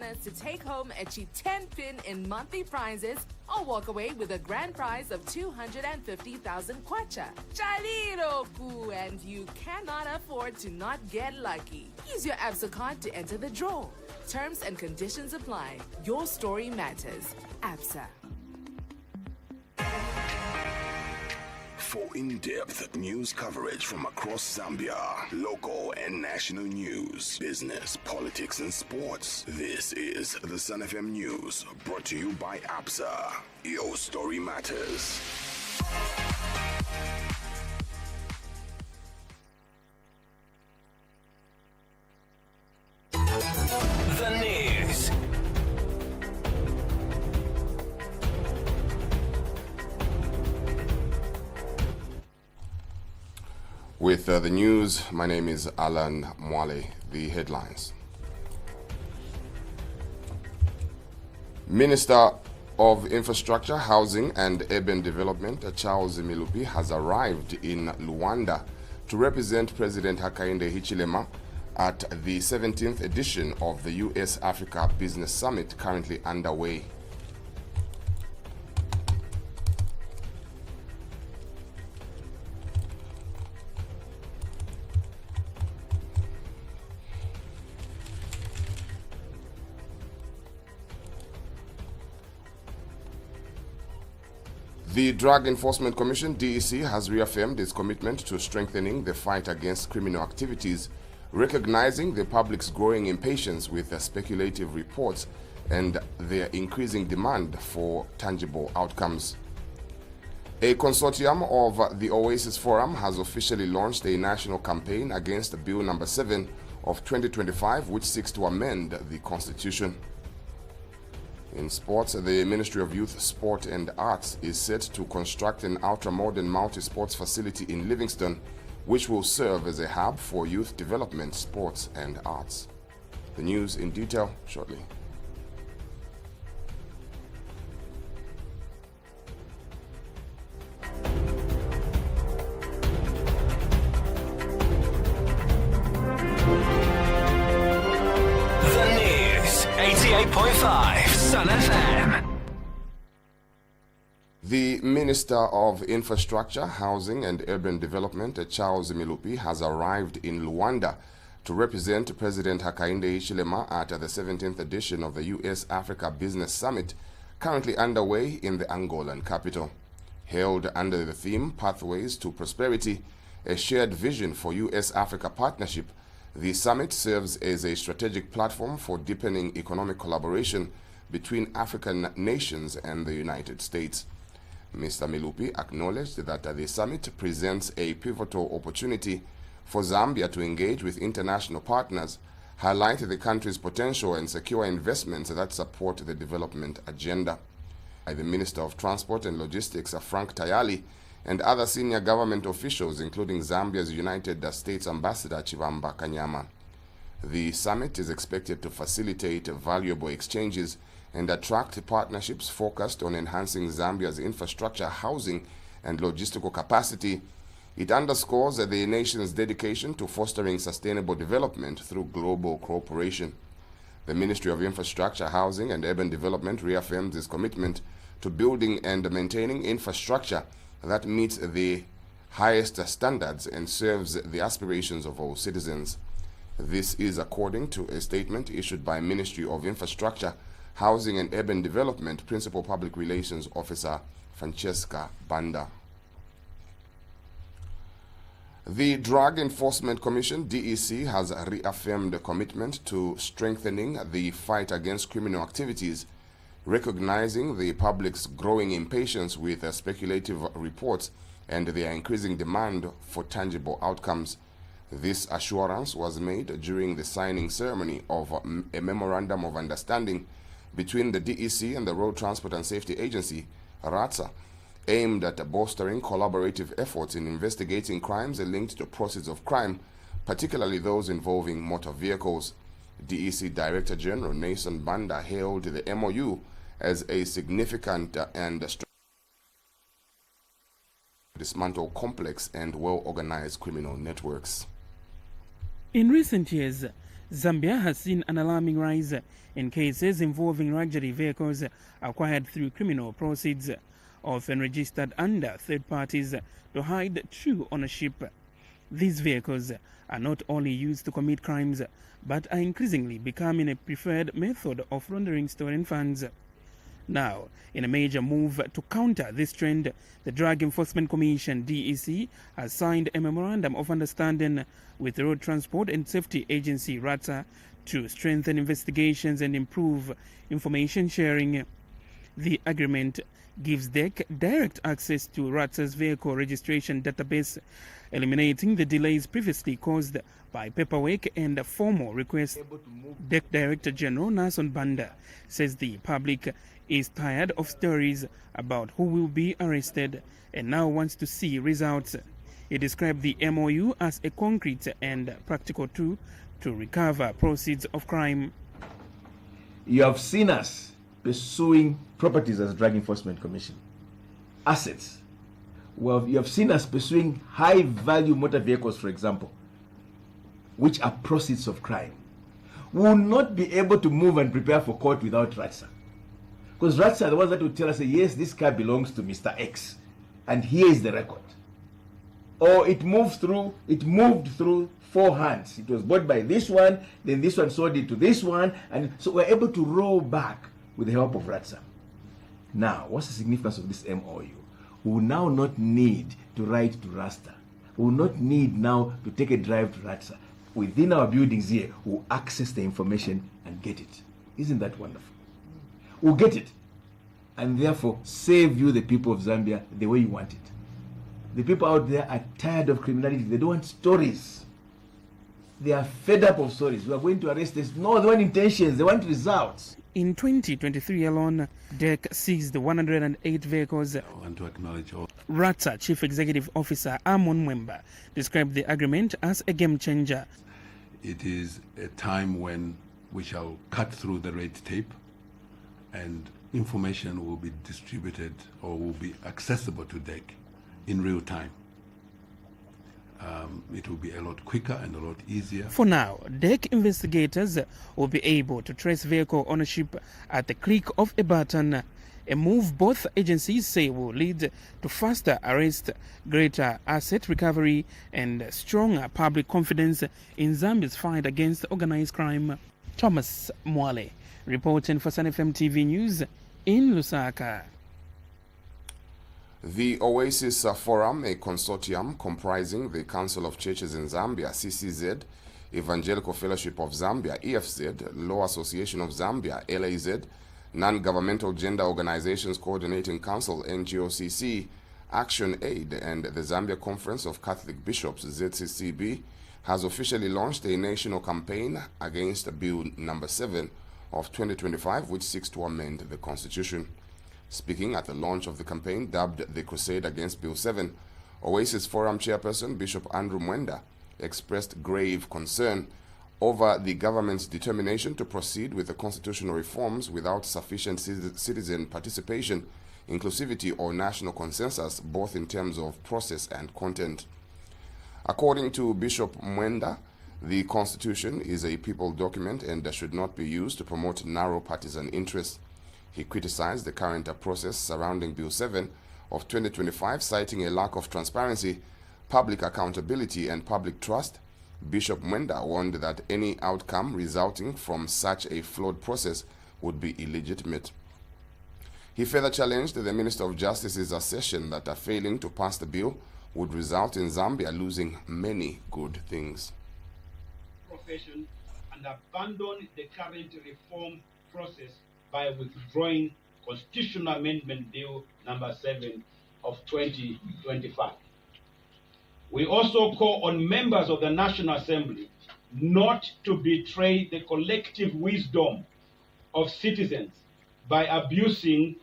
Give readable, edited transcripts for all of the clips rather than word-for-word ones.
chance to take home a cheap 10-pin in monthly prizes or walk away with a grand prize of 250,000 kwacha. Chaliro pu, and you cannot afford to not get lucky. Use your ABSA card to enter the draw. Terms and conditions apply. Your story matters. ABSA. For in-depth news coverage from across Zambia, local and national news, business, politics, and sports, this is the Sun FM News, brought to you by ABSA. Your story matters. The news. With the news, my name is Alan Mwale. The headlines. Minister of Infrastructure, Housing and Urban Development, Charles Milupi, has arrived in Luanda to represent President Hakainde Hichilema at the 17th edition of the US-Africa Business Summit currently underway. The Drug Enforcement Commission, DEC, has reaffirmed its commitment to strengthening the fight against criminal activities, recognizing the public's growing impatience with speculative reports and their increasing demand for tangible outcomes. A consortium of the Oasis Forum has officially launched a national campaign against Bill number 7 of 2025, which seeks to amend the Constitution. In sports, the Ministry of Youth, Sport and Arts is set to construct an ultra-modern multi-sports facility in Livingston, which will serve as a hub for youth development, sports and arts. The news in detail shortly. The news. 88.5 Sun FM. The Minister of Infrastructure, Housing and Urban Development, Charles Milupi, has arrived in Luanda to represent President Hakainde Hichilema at the 17th edition of the US-Africa Business Summit currently underway in the Angolan capital. Held under the theme Pathways to Prosperity, a shared vision for US-Africa partnership, the summit serves as a strategic platform for deepening economic collaboration between African nations and the United States. Mr. Milupi acknowledged that the summit presents a pivotal opportunity for Zambia to engage with international partners, highlight the country's potential and secure investments that support the development agenda. The Minister of Transport and Logistics, Frank Tayali, and other senior government officials, including Zambia's United States Ambassador Chivamba Kanyama. The summit is expected to facilitate valuable exchanges and attract partnerships focused on enhancing Zambia's infrastructure, housing, and logistical capacity. It underscores the nation's dedication to fostering sustainable development through global cooperation. The Ministry of Infrastructure, Housing, and Urban Development reaffirms its commitment to building and maintaining infrastructure that meets the highest standards and serves the aspirations of all citizens. This is according to a statement issued by Ministry of Infrastructure, Housing and Urban Development Principal Public Relations Officer Francesca Banda. The Drug Enforcement Commission, DEC, has reaffirmed a commitment to strengthening the fight against criminal activities, recognizing the public's growing impatience with speculative reports and their increasing demand for tangible outcomes. This assurance was made during the signing ceremony of a Memorandum of Understanding between the DEC and the Road Transport and Safety Agency, RATSA, aimed at bolstering collaborative efforts in investigating crimes linked to proceeds of crime, particularly those involving motor vehicles. DEC Director General Nason Banda hailed the MOU as a significant and dismantle complex and well-organized criminal networks. In recent years, Zambia has seen an alarming rise in cases involving luxury vehicles acquired through criminal proceeds, often registered under third parties to hide true ownership. These vehicles are not only used to commit crimes, but are increasingly becoming a preferred method of laundering stolen funds. Now, in a major move to counter this trend, the Drug Enforcement Commission (DEC) has signed a memorandum of understanding with the Road Transport and Safety Agency (RATSA) to strengthen investigations and improve information sharing. The agreement gives DEC direct access to RATSA's vehicle registration database, eliminating the delays previously caused by paperwork and formal requests. DEC Director General Nason Banda says the public is tired of stories about who will be arrested and now wants to see results. He described the MOU as a concrete and practical tool to recover proceeds of crime. You have seen us pursuing properties as Drug Enforcement Commission, assets. Well, you have seen us pursuing high-value motor vehicles, for example, which are proceeds of crime. We will not be able to move and prepare for court without RATSA. Because RATSA are the ones that will tell us, yes, this car belongs to Mr. X, and here is the record. Or it moved through 4 hands. It was bought by this one, then this one sold it to this one, and so we're able to roll back with the help of RATSA. Now, what's the significance of this MOU? We will now not need to write to RATSA. We will not need now to take a drive to RATSA. Within our buildings here, we'll access the information and get it. Isn't that wonderful? We'll get it, and therefore save you, the people of Zambia, the way you want it. The people out there are tired of criminality. They don't want stories. They are fed up of stories. We are going to arrest this. No, they want intentions. They want results. In 2023 alone, DEC seized 108 vehicles. I want to acknowledge all. RATSA Chief Executive Officer Amon Mwemba described the agreement as a game changer. It is a time when we shall cut through the red tape and information will be distributed or will be accessible to DEC in real time. It will be a lot quicker and a lot easier. For now, DEC investigators will be able to trace vehicle ownership at the click of a button, a move both agencies say will lead to faster arrest, greater asset recovery, and stronger public confidence in Zambia's fight against organized crime. Thomas Mwale, reporting for Sun FM TV News in Lusaka. The Oasis Forum, a consortium comprising the Council of Churches in Zambia, CCZ, Evangelical Fellowship of Zambia, EFZ, Law Association of Zambia, LAZ, Non-Governmental Gender Organizations Coordinating Council, NGOCC, Action Aid, and the Zambia Conference of Catholic Bishops, ZCCB, has officially launched a national campaign against Bill number 7 of 2025, which seeks to amend the Constitution. Speaking at the launch of the campaign, dubbed the Crusade Against Bill 7, Oasis Forum Chairperson Bishop Andrew Mwenda expressed grave concern over the government's determination to proceed with the constitutional reforms without sufficient citizen participation, inclusivity, or national consensus, both in terms of process and content. According to Bishop Mwenda, the Constitution is a people document and should not be used to promote narrow partisan interests. He criticized the current process surrounding Bill 7 of 2025, citing a lack of transparency, public accountability, and public trust. Bishop Mwenda warned that any outcome resulting from such a flawed process would be illegitimate. He further challenged the Minister of Justice's assertion that failing to pass the bill would result in Zambia losing many good things. Profession and abandon the current reform process by withdrawing Constitutional Amendment Bill number 7 of 2025. We also call on members of the National Assembly not to betray the collective wisdom of citizens by abusing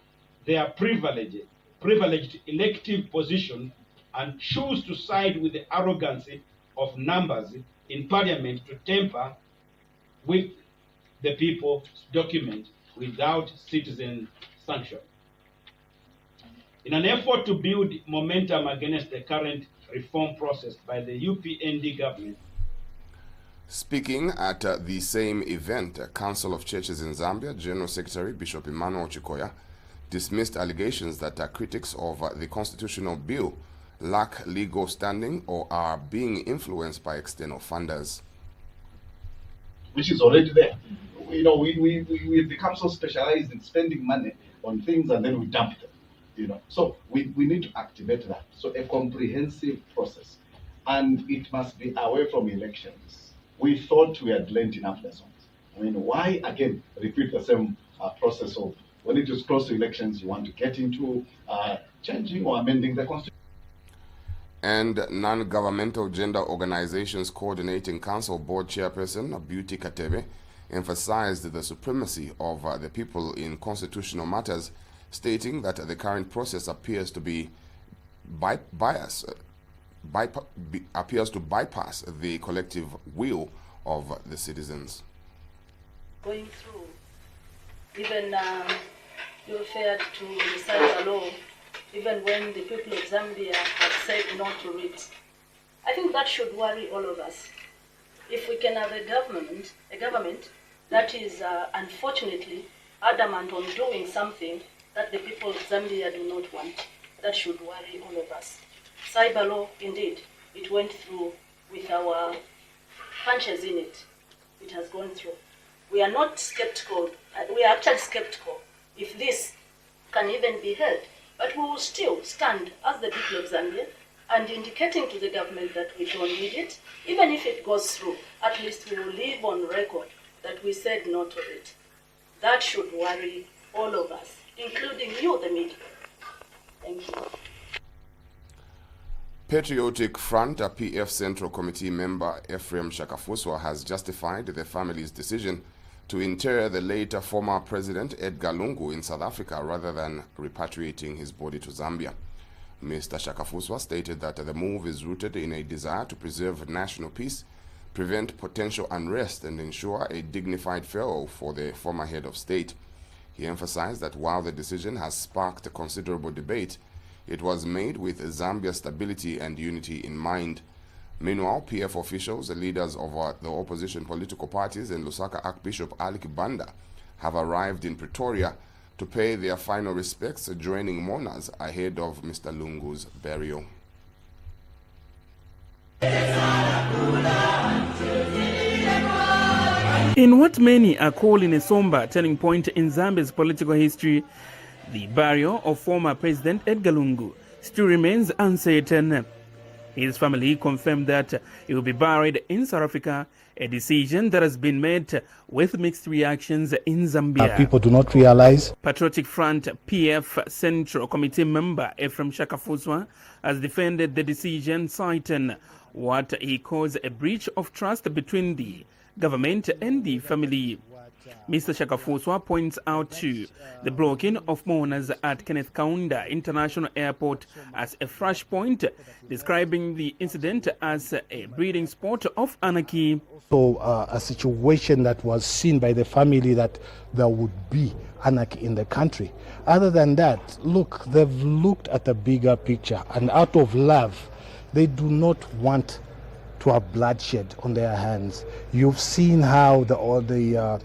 their privileged elective position and choose to side with the arrogancy of numbers in Parliament to tamper with the people's document without citizen sanction. In an effort to build momentum against the current reform process by the UPND government. Speaking at the same event, Council of Churches in Zambia, General Secretary Bishop Emmanuel Chikoya dismissed allegations that critics of the constitutional bill lack legal standing or are being influenced by external funders. Which is already there. You know, we become so specialized in spending money on things and then we dump them. You know, so we need to activate that. So a comprehensive process, and it must be away from elections. We thought we had learned enough lessons. I mean, why again repeat the same process of when it is close to elections, you want to get into changing or amending the constitution? And non-governmental gender organizations coordinating council board chairperson Beauty Katebe emphasized the supremacy of the people in constitutional matters, stating that the current process appears to be appears to bypass the collective will of the citizens. Going through, even you referred to the cyber law, even when the people of Zambia have said not to it. I think that should worry all of us. If we can have a government that is unfortunately adamant on doing something that the people of Zambia do not want, that should worry all of us. Cyber law, indeed, it went through with our punches in it. It has gone through. We are not skeptical. We are actually skeptical if this can even be held. But we will still stand as the people of Zambia and indicating to the government that we don't need it. Even if it goes through, at least we will leave on record that we said no to it. That should worry all of us, including you, the media. Thank you. Patriotic Front, a PF Central Committee member Ephraim Shakafuswa has justified the family's decision to inter the late former President Edgar Lungu in South Africa rather than repatriating his body to Zambia. Mr. Shakafuswa stated that the move is rooted in a desire to preserve national peace, prevent potential unrest, and ensure a dignified farewell for the former head of state. He emphasized that while the decision has sparked a considerable debate, it was made with Zambia's stability and unity in mind. Meanwhile, PF officials, the leaders of the opposition political parties, and Lusaka Archbishop Ali Kibanda have arrived in Pretoria to pay their final respects, joining mourners ahead of Mr. Lungu's burial. In what many are calling a somber turning point in Zambia's political history, the burial of former President Edgar Lungu still remains uncertain. His family confirmed that he will be buried in South Africa, a decision that has been made with mixed reactions in Zambia. People do not realize. Patriotic Front PF Central Committee member Ephraim Shakafuswa has defended the decision, citing what he calls a breach of trust between the government and the family. Mr. Shakafuswa points out to the blocking of mourners at Kenneth Kaunda International Airport as a flashpoint, describing the incident as a breeding spot of anarchy. So a situation that was seen by the family that there would be anarchy in the country. Other than that, look, they've looked at the bigger picture, and out of love, they do not want to have bloodshed on their hands. You've seen how the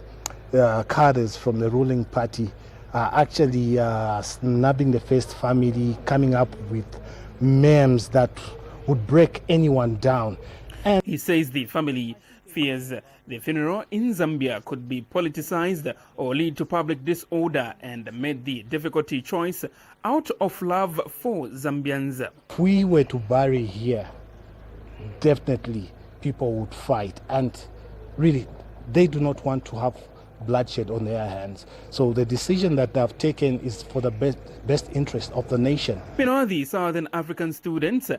cadres from the ruling party are actually snubbing the first family, coming up with memes that would break anyone down. And he says the family fears the funeral in Zambia could be politicized or lead to public disorder, and made the difficult choice out of love for Zambians. If we were to bury here, definitely people would fight, and really they do not want to have bloodshed on their hands. So the decision that they have taken is for the best interest of the nation. Meanwhile, the Southern African Students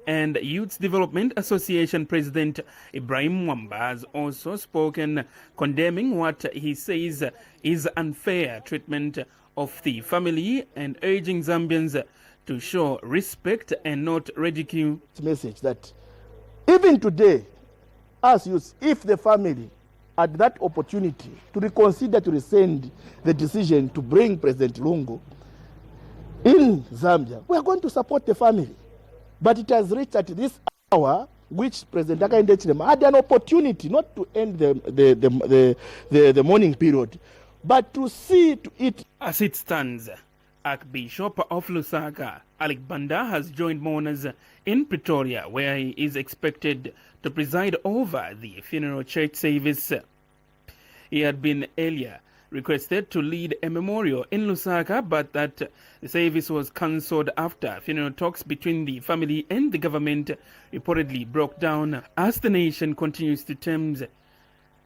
and Youth Development Association President Ibrahim Mwamba has also spoken, condemning what he says is unfair treatment of the family and urging Zambians to show respect and not ridicule. Message that even today, as youth, if the family had that opportunity to reconsider, to rescind the decision to bring President Lungu in Zambia, we are going to support the family. But it has reached at this hour which President Hakainde Hichilema had an opportunity not to end the mourning period, but to see to it. As it stands, Archbishop of Lusaka, Alec Banda, has joined mourners in Pretoria, where he is expected to preside over the funeral church service. He had been earlier requested to lead a memorial in Lusaka, but that the service was cancelled after funeral talks between the family and the government reportedly broke down. As the nation continues to terms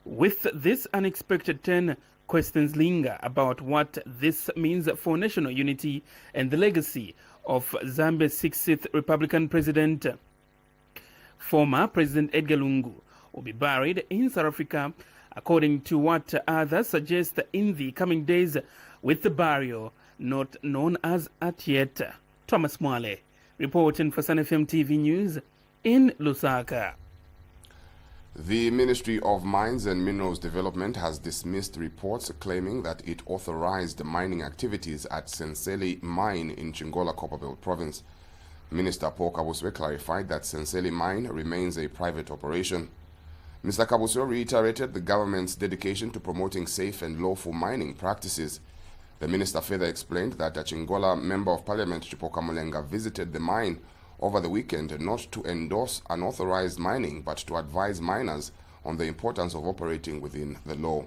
with this unexpected turn, questions linger about what this means for national unity and the legacy of Zambia's 60th Republican president. Former President Edgar Lungu will be buried in South Africa, according to what others suggest, in the coming days, with the burial not known as at yet. Thomas Mwale, reporting for Sun FM TV News in Lusaka. The Ministry of Mines and Minerals Development has dismissed reports claiming that it authorized mining activities at Senseli Mine in Chingola Copperbelt Province. Minister Paul Kabuswe clarified that Senseli Mine remains a private operation. Mr. Kabuswe reiterated the government's dedication to promoting safe and lawful mining practices. The minister further explained that a Chingola Member of Parliament, Chipoka Mulenga, visited the mine over the weekend not to endorse unauthorized mining but to advise miners on the importance of operating within the law.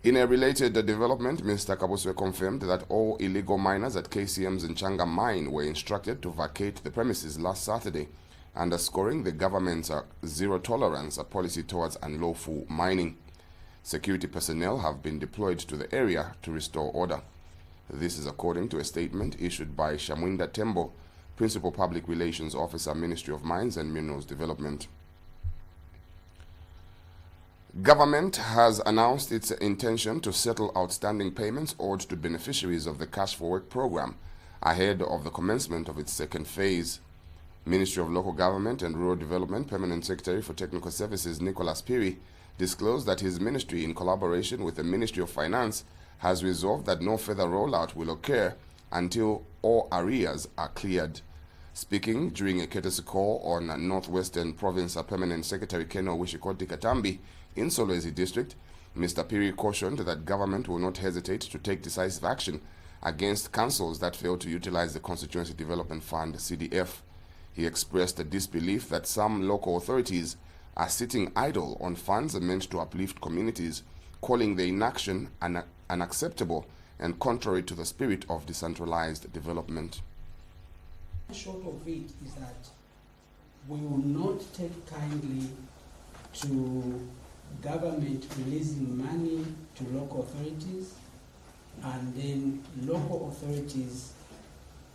In a related development, Mr. Kabuswe confirmed that all illegal miners at KCM's Nchanga mine were instructed to vacate the premises last Saturday, underscoring the government's zero-tolerance policy towards unlawful mining. Security personnel have been deployed to the area to restore order. This is according to a statement issued by Shamwinda Tembo, Principal Public Relations Officer, Ministry of Mines and Minerals Development. Government has announced its intention to settle outstanding payments owed to beneficiaries of the Cash for Work program ahead of the commencement of its second phase. Ministry of Local Government and Rural Development Permanent Secretary for Technical Services Nicholas Piri disclosed that his ministry, in collaboration with the Ministry of Finance, has resolved that no further rollout will occur until all arrears are cleared. Speaking during a courtesy call on Northwestern Province Permanent Secretary Keno Wishikoti Katambi in Solwezi District, Mr. Piri cautioned that government will not hesitate to take decisive action against councils that fail to utilize the Constituency Development Fund, CDF. He expressed a disbelief that some local authorities are sitting idle on funds meant to uplift communities, calling the inaction unacceptable and contrary to the spirit of decentralized development. Short of it is that we will not take kindly to government releasing money to local authorities and then local authorities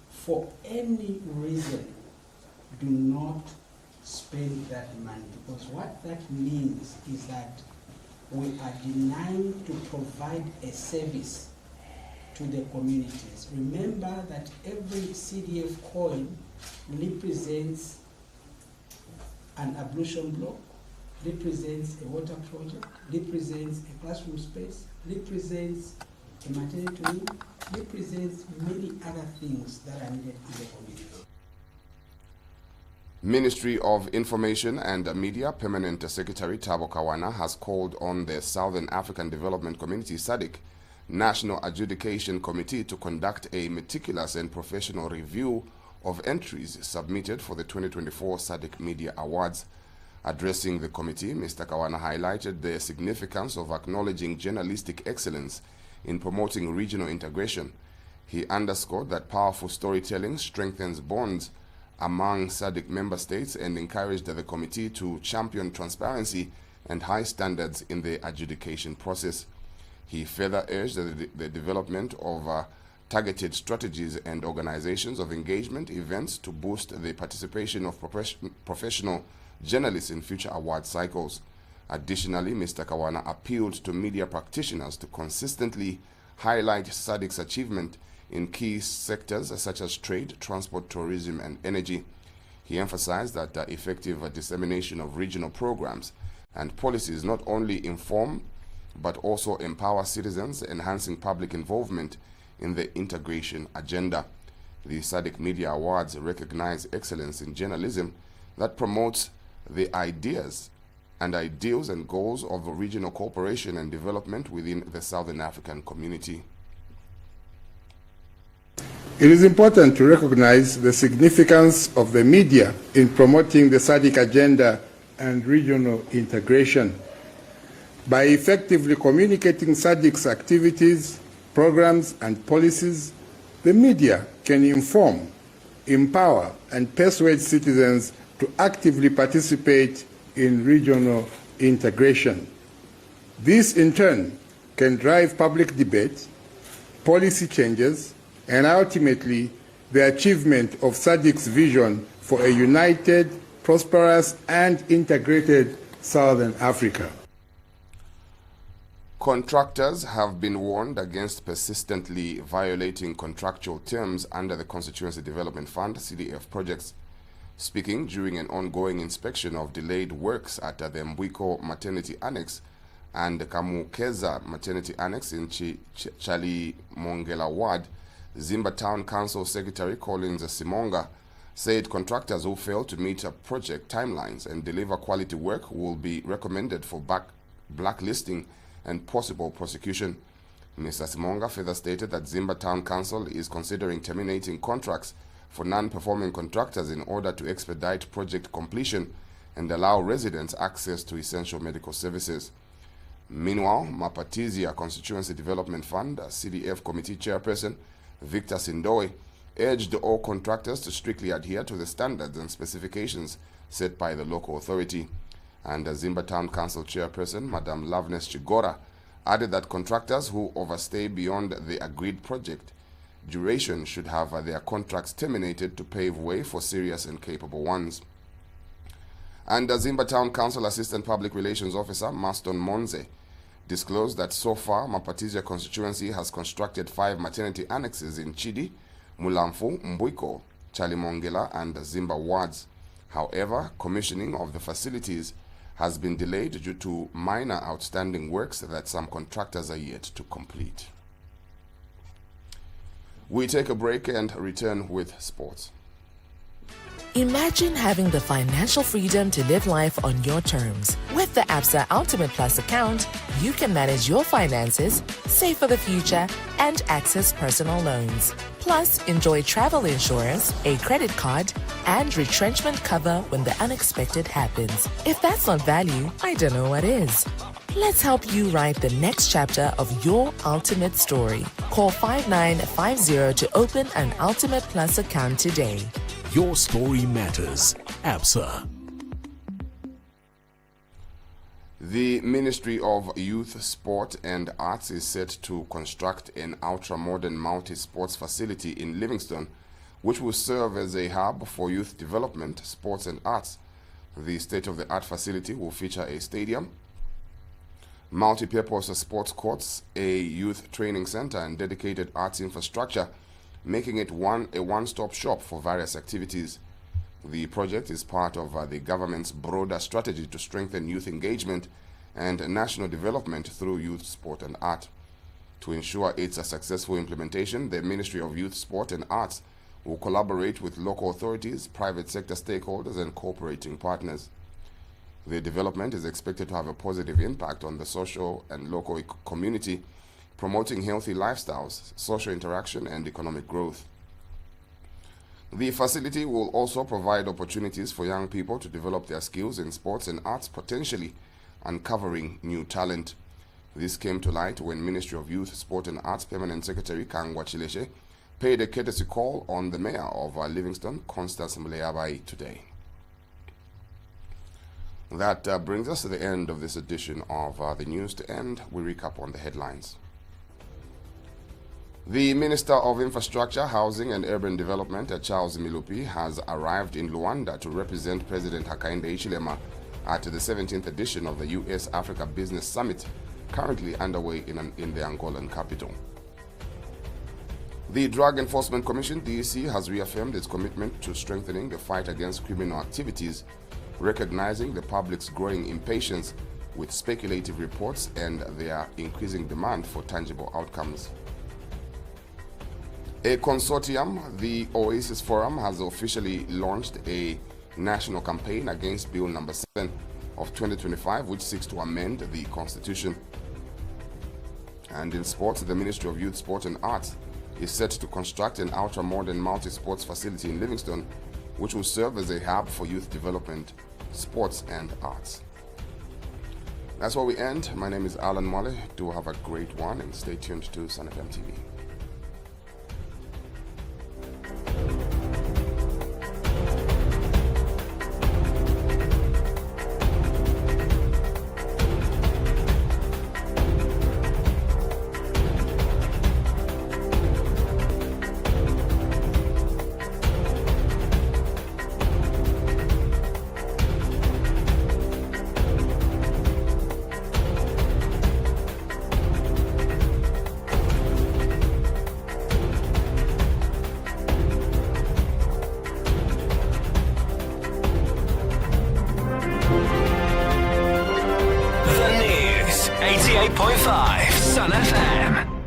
for any reason do not spend that money, because what that means is that we are denying to provide a service to the communities. Remember that every CDF coin represents an ablution block, represents a water project, represents a classroom space, represents a maternity wing, represents many other things that are needed in the community. Ministry of Information and Media Permanent Secretary Thabo Kawana has called on the Southern African Development Community SADC National Adjudication Committee to conduct a meticulous and professional review of entries submitted for the 2024 SADC Media Awards. Addressing the committee, Mr. Kawana highlighted the significance of acknowledging journalistic excellence in promoting regional integration. He underscored that powerful storytelling strengthens bonds among SADC member states and encouraged the committee to champion transparency and high standards in the adjudication process. He further urged the development of targeted strategies and organizations of engagement events to boost the participation of professional journalists in future award cycles. Additionally, Mr. Kawana appealed to media practitioners to consistently highlight SADC's achievement in key sectors such as trade, transport, tourism, and energy. He emphasized that effective dissemination of regional programs and policies not only inform but also empower citizens, enhancing public involvement in the integration agenda. The SADC Media Awards recognize excellence in journalism that promotes the ideas and ideals and goals of regional cooperation and development within the Southern African community. It is important to recognize the significance of the media in promoting the SADC agenda and regional integration. By effectively communicating SADC's activities, programs, and policies, the media can inform, empower, and persuade citizens to actively participate in regional integration. This, in turn, can drive public debate, policy changes, and ultimately the achievement of SADC's vision for a united, prosperous, and integrated Southern Africa. Contractors have been warned against persistently violating contractual terms under the Constituency Development Fund (CDF) projects. Speaking during an ongoing inspection of delayed works at the Mbwiko Maternity Annex and Kamukeza Maternity Annex in Chalimongela Ward, Zimba Town Council Secretary Collins Simonga said contractors who fail to meet project timelines and deliver quality work will be recommended for blacklisting and possible prosecution. Mr. Simonga further stated that Zimba Town Council is considering terminating contracts for non-performing contractors in order to expedite project completion and allow residents access to essential medical services. Meanwhile, Mapatizia Constituency Development Fund CDF Committee Chairperson Victor Sindoe urged all contractors to strictly adhere to the standards and specifications set by the local authority. And Zimba Town Council Chairperson Madam Loveness Chigora added that contractors who overstay beyond the agreed project duration should have their contracts terminated to pave way for serious and capable ones. And Zimba Town Council Assistant Public Relations Officer Maston Monze disclosed that so far Mapatizia constituency has constructed 5 maternity annexes in Chidi, Mulamfu, Mbwiko, Chalimongela and Zimba wards. However, commissioning of the facilities has been delayed due to minor outstanding works that some contractors are yet to complete. We take a break and return with sports. Imagine having the financial freedom to live life on your terms. With the ABSA Ultimate Plus account, you can manage your finances, save for the future, and access personal loans. Plus, enjoy travel insurance, a credit card, and retrenchment cover when the unexpected happens. If that's not value, I don't know what is. Let's help you write the next chapter of your ultimate story. Call 5950 to open an Ultimate Plus account today. Your story matters. ABSA. The Ministry of Youth, Sport and Arts is set to construct an ultra-modern multi-sports facility in Livingstone, which will serve as a hub for youth development, sports and arts. The state-of-the-art facility will feature a stadium, multi-purpose sports courts, a youth training center and dedicated arts infrastructure, making it a one-stop shop for various activities. The project is part of the government's broader strategy to strengthen youth engagement and national development through youth, sport and art. To ensure its successful implementation, the Ministry of Youth, Sport and Arts will collaborate with local authorities, private sector stakeholders and cooperating partners. The development is expected to have a positive impact on the social and local community, promoting healthy lifestyles, social interaction, and economic growth. The facility will also provide opportunities for young people to develop their skills in sports and arts, potentially uncovering new talent. This came to light when Ministry of Youth, Sport and Arts Permanent Secretary Kangwa Chileshe paid a courtesy call on the Mayor of Livingstone, Constance Mleabai, today. That brings us to the end of this edition of the news. To end, we recap on the headlines. The Minister of Infrastructure, Housing and Urban Development, Charles Milupi, has arrived in Luanda to represent President Hakainde Hichilema at the 17th edition of the US-Africa Business Summit, currently underway in the Angolan capital. The Drug Enforcement Commission, DEC, has reaffirmed its commitment to strengthening the fight against criminal activities, recognizing the public's growing impatience with speculative reports and their increasing demand for tangible outcomes. A consortium, the Oasis Forum, has officially launched a national campaign against Bill number 7 of 2025, which seeks to amend the Constitution. And in sports, the Ministry of Youth, Sport and Arts is set to construct an ultra-modern multi-sports facility in Livingstone, which will serve as a hub for youth development, sports and arts. That's where we end. My name is Alan Mwale. Do have a great one and stay tuned to Sun FM TV. The News, 88.5 Sun FM.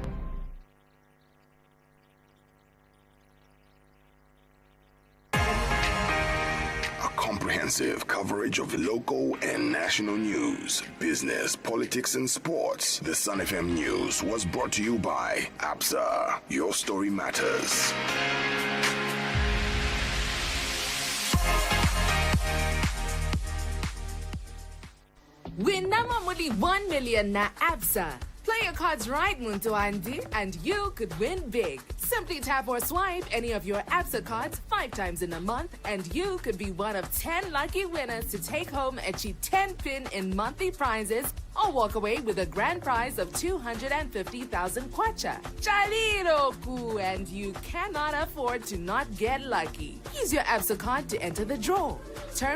Comprehensive coverage of local and national news, business, politics, and sports. The Sun FM News was brought to you by ABSA. Your story matters. Win namamuli 1 million na ABSA. Play your cards right, Muntu Andi, and you could win big. Simply tap or swipe any of your ABSA cards 5 times in a month, and you could be one of 10 lucky winners to take home a cheap 10-pin in monthly prizes or walk away with a grand prize of 250,000 kwacha. Chaliroku, and you cannot afford to not get lucky. Use your ABSA card to enter the draw. Terms